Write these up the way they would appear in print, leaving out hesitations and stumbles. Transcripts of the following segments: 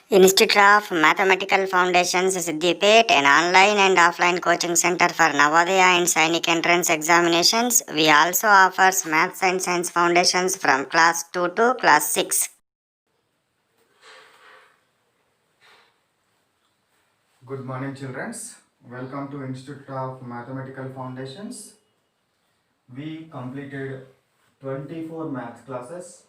Institute of Mathematical Foundations, Siddipet, an online and offline coaching center for Navodaya and Sainik entrance examinations. We also offers Maths and Science Foundations from class 2 to class 6. Good morning, children. Welcome to Institute of Mathematical Foundations. We completed 24 maths classes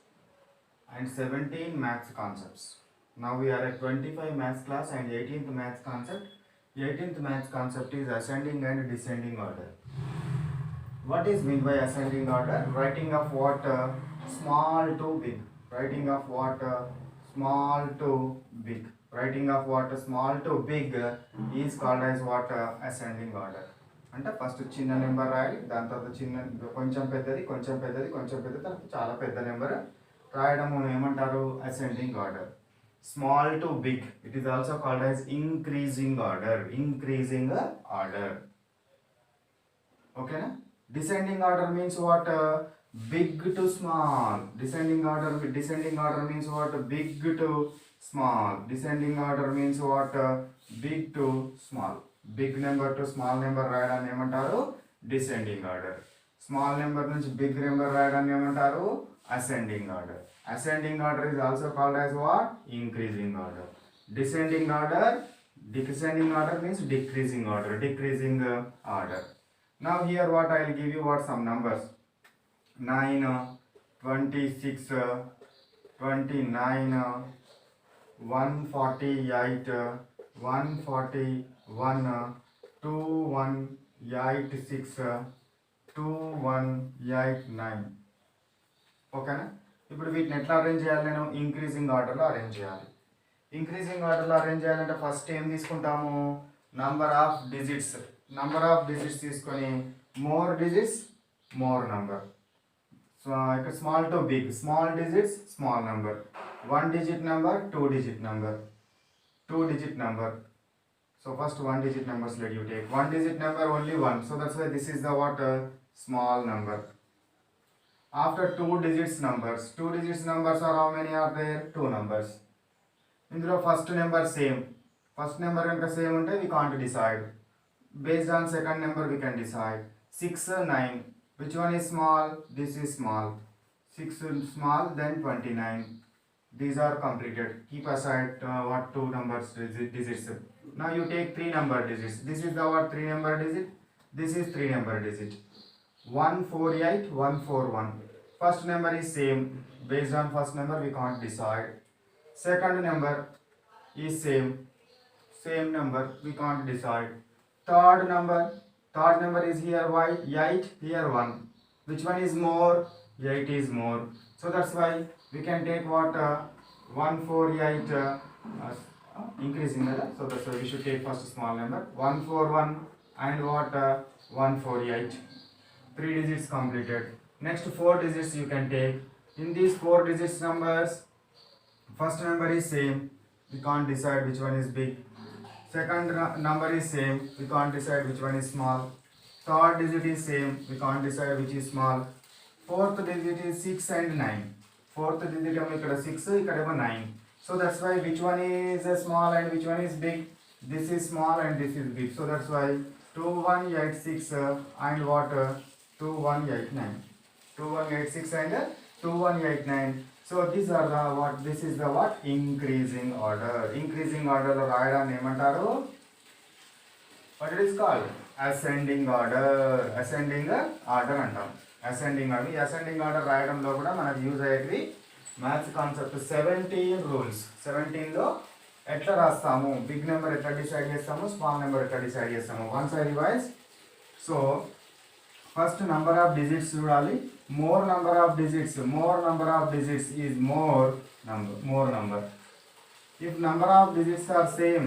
and 17 maths concepts. Now we are at 25 maths class and 18th maths concept. 18th maths concept is ascending and descending order. What is meant by ascending order? Writing of what small to big. Writing of what small to big. Writing of what small to big is called as what ascending order. అంటే first చిన్న number రాయాలి, దాని తర్వాత కొంచెం పెద్దది తర్వాత చాలా పెద్ద నెంబర్ రాయడం ఏమంటారు? Ascending order. Small to big, it is also called as increasing order. ఓకేనా? Descending order means what? Big to small. Descending order means what? Big to small. Descending order means what? Big to small. Big number to small number రాయడాన్ని ఏమంటారు? Descending order. Small number నుంచి big number రాయడాన్ని ఏమంటారు? Ascending order. Ascending order is also called as what? Increasing order. Descending order means decreasing order. Now here what I will give you what some numbers. 9, 26, 29, 148, 141, 2186, 2189. ఓకేనా? ఇప్పుడు వీటిని ఎట్లా arrange చేయాలి? నేను increasing ఆర్డర్లో arrange చేయాలి. Increasing ఆర్డర్లో అరేంజ్ చేయాలంటే ఫస్ట్ ఏం తీసుకుంటాము? నంబర్ ఆఫ్ డిజిట్స్ తీసుకొని more digits more number. So ఇక్కడ small to big, small digits small number, 1 digit number, 2 digit number. So first 1 digit numbers let you take. 1 digit number only 1, so that's why this is the what? Small number. After 2 digits numbers are how many are there? 2 numbers. ఇందులో first number same. First number కనుక same ఉంటే we can't decide. Based on second number we can decide. 6, 9. Which one is small? This is small. 6 is small, then 29. These are completed. Keep aside what 2 numbers digits. Now you take 3 number digits. This is the what 3 number digit. This is 3 number digit. 148, 141. First number is same. Based on first number we can't decide. Second number is same number, we can't decide. Third number is here 8, here 1. Which one is more? 8 is more. So that's why we can take what 148 increasing that. So that's why we should take first small number 141 and what 148. 3 digits completed. Next 4 digits you can take. In these 4 digits numbers, first number is same, we can't decide which one is big. Second number is same, we can't decide which one is small. Third digit is same, we can't decide which is small. Fourth digit is 6 and 9. Fourth digit ikkada 6, ikkada 9. So that's why which one is small and which one is big? This is small and this is big. So that's why 2186 and what 2189. 2186 and 2189. So these are the what? This is the what? Increasing order. Increasing order lo రాయడాన్ని ఏమంటారు? What it is called? Ascending order అంటాం. Ascending order. ఈ ascending order రాయడంలో కూడా మనకు use అయ్యేది maths concept 17 rules. 17లో ఎట్లా రాస్తాము, big number ఎట్లా decide చేస్తాము, స్మాల్ నెంబర్ ఎట్లా డిసైడ్ చేస్తాము. Once I revise. So first number of digits చూడాలి. More number of digits is more number. If number of digits are same,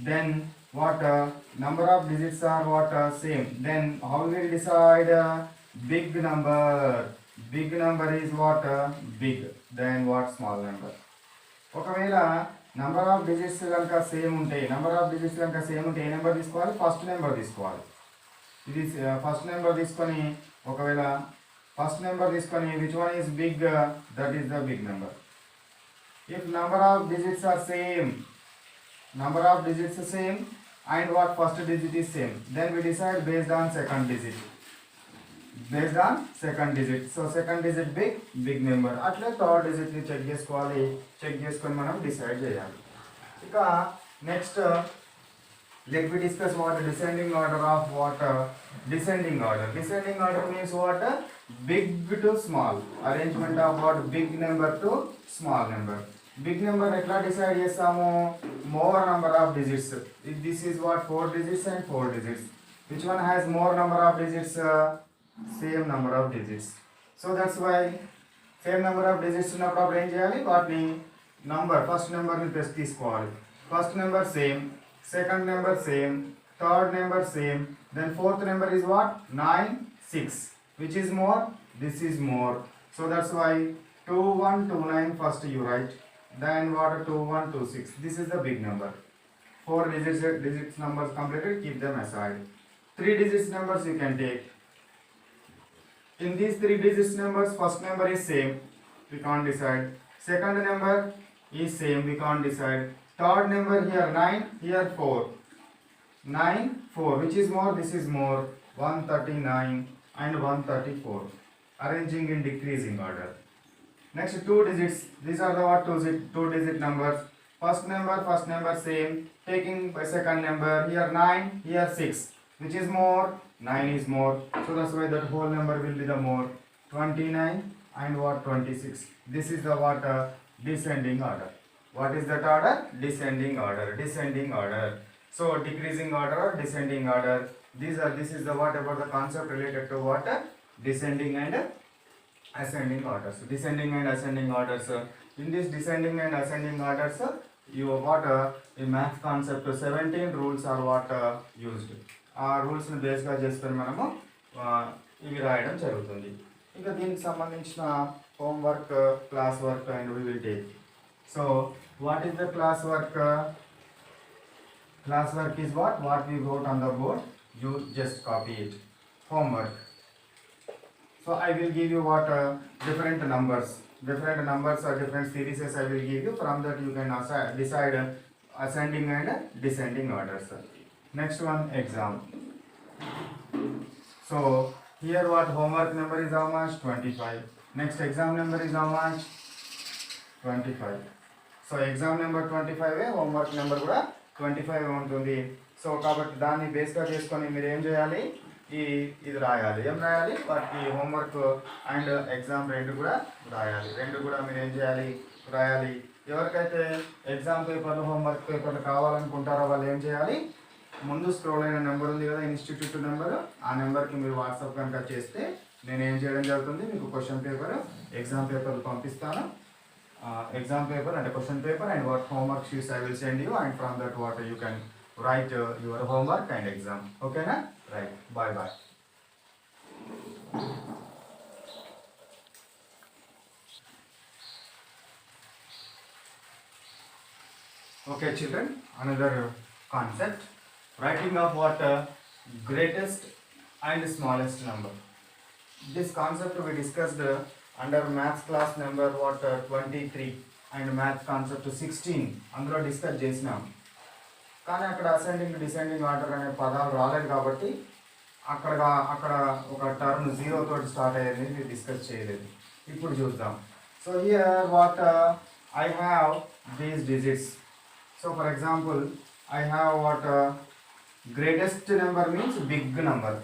then what number of digits are what same, then how we will decide? Big number is what big, then what small number. ఒకవేళ number of digits కనుక same ఉంటే ఏ number తీసుకోవాలి? First number తీసుకోవాలి. ఇది first number తీసుకొని ఒకవేళ First number తీసుకొని which one is big, that is the big number. If number of digits are same, number of digits are same and what first digit is same, then we decide based on second digit. Based on second digit. So second digit big number. అట్లా third digit ని check చేసుకోవాలి. Check చేసుకొని మనం decide చేయాలి. ఇక next let me discuss what descending order of what descending order. Descending order means what? Big to small. Arrangement of what? Big number to small number. Big number ఎట్లా decide చేస్తాము? More number of digits. If this is what? 4 digits and 4 digits. Which one has more number of digits? Same number of digits. So that's why same number of digits ఉన్నప్పుడు అప్పుడు ఏం చేయాలి? వాటిని number first నెంబర్ని plus తీసుకోవాలి. First number same, second number same, third number same, then fourth number is what? 9, 6. Which is more? This is more. So that's why 2129 first you write, then what? 2126. This is the big number. 4 digits numbers completed, keep them aside. 3 digits numbers you can take. In these 3 digits numbers, first number is same, we can't decide. Second number is same, we can't decide. Third number here 9, here 4. 9, 4. Which is more? This is more. 139 and 134. Arranging in decreasing order. Next 2 digits. These are the what? 2 digit numbers. First number same. Taking by second number. Here 9, here 6. Which is more? 9 is more. So that's why that whole number will be the more. 29 and what? 26. This is the what? Descending order. What is that order? Descending order. Descending order. So decreasing order or descending order. This is the what about the concept related to what? Descending and ascending orders. Descending and ascending orders. In this descending and ascending orders, you what in math concept 17 rules are what used. ఆ rules ని base గా చేసుకొని మనము ఇవి రాయడం జరుగుతుంది. ఇంకా దీనికి సంబంధించిన homework, class work and we will take. So what is the class work? Class work is what? What we wrote on the board. You just copy it. Homework. So I will give you what different numbers or different series I will give you. From that you can decide ascending and descending orders. Next one, exam. So here what homework number is how much? 25. Next exam number is how much? 25. So exam number 25, homework number కూడా 25 ఉంటుంది. So కాబట్టి దాన్ని బేస్గా చేసుకొని మీరు ఏం చేయాలి? ఇది రాయాలి. ఏం రాయాలి? వాటికి హోంవర్క్ అండ్ ఎగ్జామ్ రెండు కూడా రాయాలి. రెండు కూడా మీరు ఏం చేయాలి? రాయాలి. ఎవరికైతే ఎగ్జామ్ పేపర్లు, హోంవర్క్ పేపర్లు కావాలనుకుంటారో వాళ్ళు ఏం చేయాలి? ముందు స్క్రోల్ అయిన నెంబర్ ఉంది కదా, ఇన్స్టిట్యూట్ నెంబర్, ఆ నెంబర్కి మీరు వాట్సాప్ కనుక చేస్తే నేను ఏం చేయడం జరుగుతుంది, మీకు క్వశ్చన్ పేపర్, ఎగ్జామ్ పేపర్లు పంపిస్తాను. Exam paper and a question paper and what homework sheets I will send you, and from that what you can write your homework and exam. Okay na? Right. Bye bye. Okay children, another concept, writing of what greatest and smallest number. This concept we discussed under maths class number what 23 and math concept 16 అందులో discuss చేసినాం. కానీ అక్కడ ascending descending order అనే పదాలు రాలేదు కాబట్టి అక్కడ ఒక టర్మ్ 0 తోటి స్టార్ట్ అయ్యేది మీరు డిస్కస్ చేయలేదు. ఇప్పుడు చూద్దాం. So here what I have these digits. So for example I have what greatest number means big number,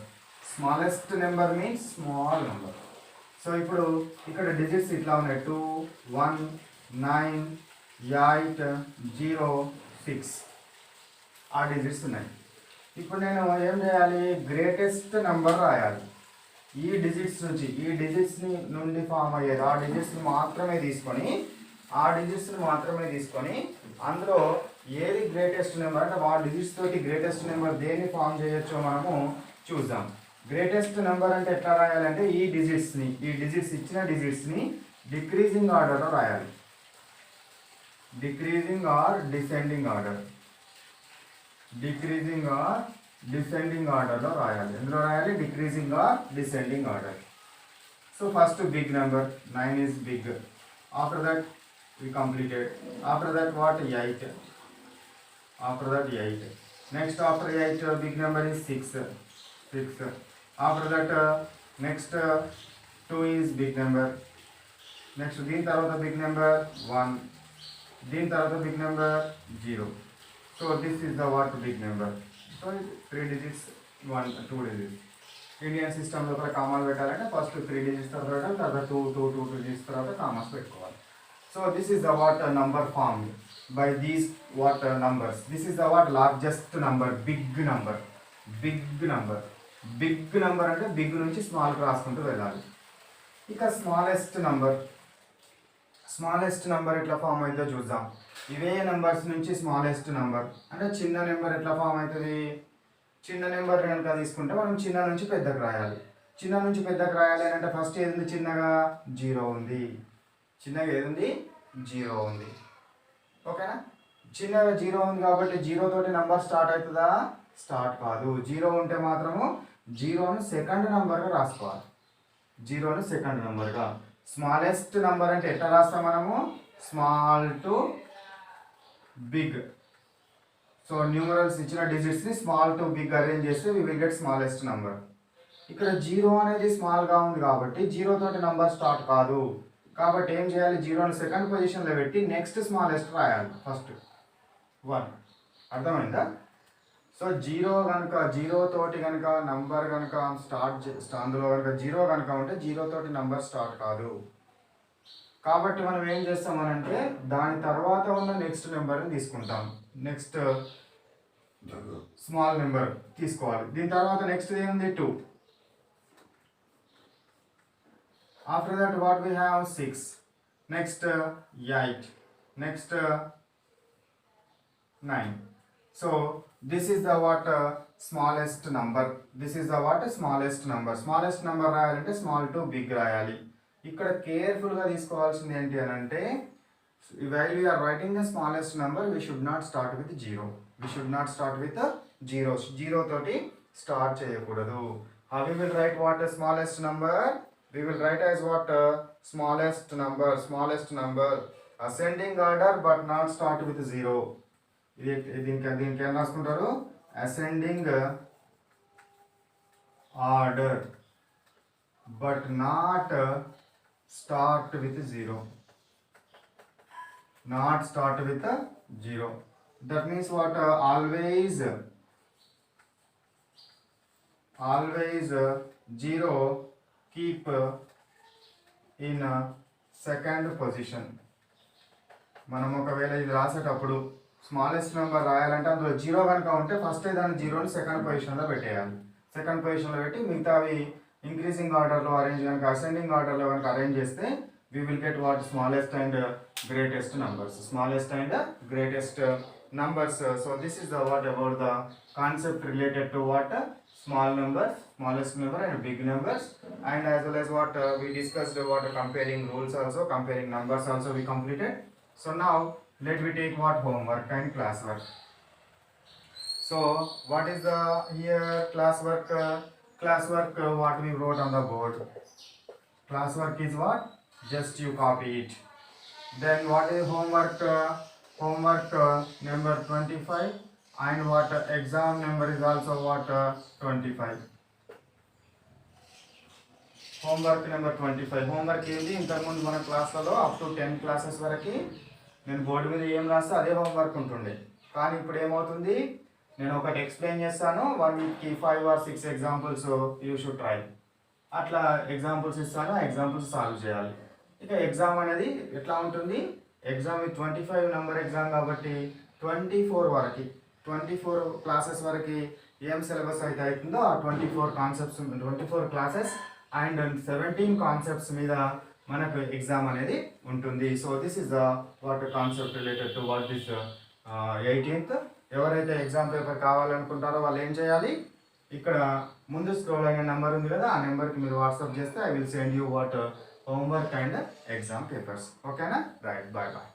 smallest number means small number. So ఇప్పుడు ఇక్కడ డిజిట్స్ ఇట్లా ఉన్నాయి, 2, 1, 9, 8, 0, 6 ఆ డిజిట్స్ ఉన్నాయి. ఇప్పుడు నేను ఏం చేయాలి? గ్రేటెస్ట్ నెంబర్ రాయాలి. ఈ డిజిట్స్ నుండి ఫామ్ అయ్యేది ఆ డిజిట్స్ని మాత్రమే తీసుకొని అందులో ఏది గ్రేటెస్ట్ నెంబర్ అంటే ఆ డిజిట్స్ తోటి గ్రేటెస్ట్ నెంబర్ దేన్ని ఫామ్ చేయొచ్చో మనము చూద్దాం. గ్రేటెస్ట్ నెంబర్ అంటే ఎట్లా రాయాలంటే ఈ ఇచ్చిన డిజిట్స్ని డిక్రీజింగ్ ఆర్డర్లో రాయాలి. డిక్రీజింగ్ ఆర్ డిసెండింగ్ ఆర్డర్లో రాయాలి. ఎందులో రాయాలి? Decreasing are descending order. So first big number 9 is big. After that we completed. After that what 8. After that 8. Next after 8 big number is 6. 6. After that next 2 is big number. Next దీని తర్వాత big number 1. దీని తర్వాత big number 0. So this is the what big number. So 3 digits 1 2 digits. Indian system లోపల కామాలు పెట్టాలంటే first 3 digits తర్వాత 2 digits తర్వాత commas పెట్టుకోవాలి. So this is the what number form by these what numbers. This is the what largest number, big number. Big number, big number అంటే big నుంచి స్మాల్కి రాసుకుంటూ వెళ్ళాలి. ఇక స్మాలెస్ట్ నంబర్, స్మాలెస్ట్ నెంబర్ ఎట్లా ఫామ్ అవుతుందో చూద్దాం. ఇవే నెంబర్స్ నుంచి స్మాలెస్ట్ నెంబర్ అంటే చిన్న నెంబర్ ఎట్లా ఫామ్ అవుతుంది. చిన్న నెంబర్ కనుక తీసుకుంటే మనం చిన్న నుంచి పెద్దకు రాయాలి. చిన్న నుంచి పెద్దకు రాయాలి అని అంటే ఫస్ట్ ఏది ఉంది, చిన్నగా 0 ఉంది. చిన్నగా ఏది ఉంది, 0 ఉంది. ఓకేనా, చిన్నగా 0 ఉంది కాబట్టి 0 తోటి నెంబర్ స్టార్ట్ అవుతుందా, స్టార్ట్ కాదు. 0 ఉంటే మాత్రము 0ను సెకండ్ నెంబర్గా రాసుకోవాలి. 0ను సెకండ్ నెంబర్గా. స్మాలెస్ట్ నెంబర్ అంటే ఎట్లా రాస్తాం మనము, small to big. So numerals ఇచ్చిన డిజిట్స్ని స్మాల్ టు బిగ్ అరేంజ్ చేస్తే we will get smallest number. ఇక్కడ 0 అనేది స్మాల్గా ఉంది కాబట్టి 0 తోటి నెంబర్ స్టార్ట్ కాదు. కాబట్టి ఏం చేయాలి, 0ని సెకండ్ పొజిషన్లో పెట్టి నెక్స్ట్ స్మాలెస్ట్ రాయాలి. ఫస్ట్ 1. అర్థమైందా. సో 0 కనుక 0 తోటి కనుక నంబర్ కనుక అందులో కనుక 0 కనుక ఉంటే 0 తోటి నంబర్ స్టార్ట్ కాదు. కాబట్టి మనం ఏం చేస్తామనంటే దాని తర్వాత ఉన్న నెక్స్ట్ నెంబర్ని తీసుకుంటాం. నెక్స్ట్ స్మాల్ నెంబర్ తీసుకోవాలి. దీని తర్వాత నెక్స్ట్ ఏముంది, 2. After that what we have 6. Next 8. Next 9. So this is the what smallest number. This is the what smallest number. Smallest number రాయాలంటే స్మాల్ టు బిగ్ రాయాలి. ఇక్కడ కేర్ఫుల్గా తీసుకోవాల్సింది ఏంటి అని అంటే while we are writing the smallest number we should not start with 0. We should not start with 0. 0 తోటి start చేయకూడదు. How we will write what the smallest number? We will write as what smallest number. Smallest number ascending order but not start with 0. దీనికి ఏం రాసుకుంటారు, ascending order but not start with 0. Not start with 0. That means what, always 0 keep in second position. మనం ఒకవేళ ఇది రాసేటప్పుడు smallest number రాయాలంటే అందులో 0 కనుక ఉంటే ఫస్ట్ దాన్ని 0ని సెకండ్ పొజిషన్లో పెట్టేయాలి. సెకండ్ పొజిషన్లో పెట్టి మిగతావి ఇంక్రీజింగ్ ఆర్డర్లో అరేంజ్ కనుక అసెండింగ్ ఆర్డర్లో కనుక అరేంజ్ చేస్తే we will get what smallest and greatest numbers. Smallest and greatest numbers. So this is the what about the concept related to what small numbers, smallest number and big numbers, and as well as what we discussed what comparing rules also, comparing numbers also we completed. So now let me take what homework and classwork. So what is the here classwork? Classwork what we wrote on the board. Classwork is what? Just you copy it. Then what is homework? Homework number 25 and what exam number is also what 25. Homework number 25. Homework ఏంది, ఇంతకుముందు మన క్లాస్లలో up to 10 classes వరకు నేను board మీద ఏం రాస్తే అదే homework ఉంటుండే. కానీ ఇప్పుడు ఏమవుతుంది, నేను ఒకటి ఎక్స్ప్లెయిన్ చేస్తాను, 1 వీక్కి 5 or 6 examples you should try. అట్లా ఎగ్జాంపుల్స్ ఇస్తాను, ఆ ఎగ్జాంపుల్స్ సాల్వ్ చేయాలి. ఇక ఎగ్జామ్ అనేది ఎట్లా ఉంటుంది, ఎగ్జామ్ 25 నెంబర్ ఎగ్జామ్ కాబట్టి 24 వరకు 24 క్లాసెస్ వరకు ఏం సిలబస్ అయితే అవుతుందో ఆ 24 కాన్సెప్ట్స్ 24 క్లాసెస్ అండ్ 17 కాన్సెప్ట్స్ మీద మనకు ఎగ్జామ్ అనేది ఉంటుంది. So this is the what concept related to what this 18th. ఎవరైతే ఎగ్జామ్ పేపర్ కావాలనుకుంటారో వాళ్ళు ఏం చేయాలి, ఇక్కడ ముందు స్క్రోల్ అయిన నెంబర్ ఉంది కదా, ఆ నెంబర్కి మీరు వాట్సాప్ చేస్తే I will send you what homework and exam papers. Okay na? Right. Bye bye.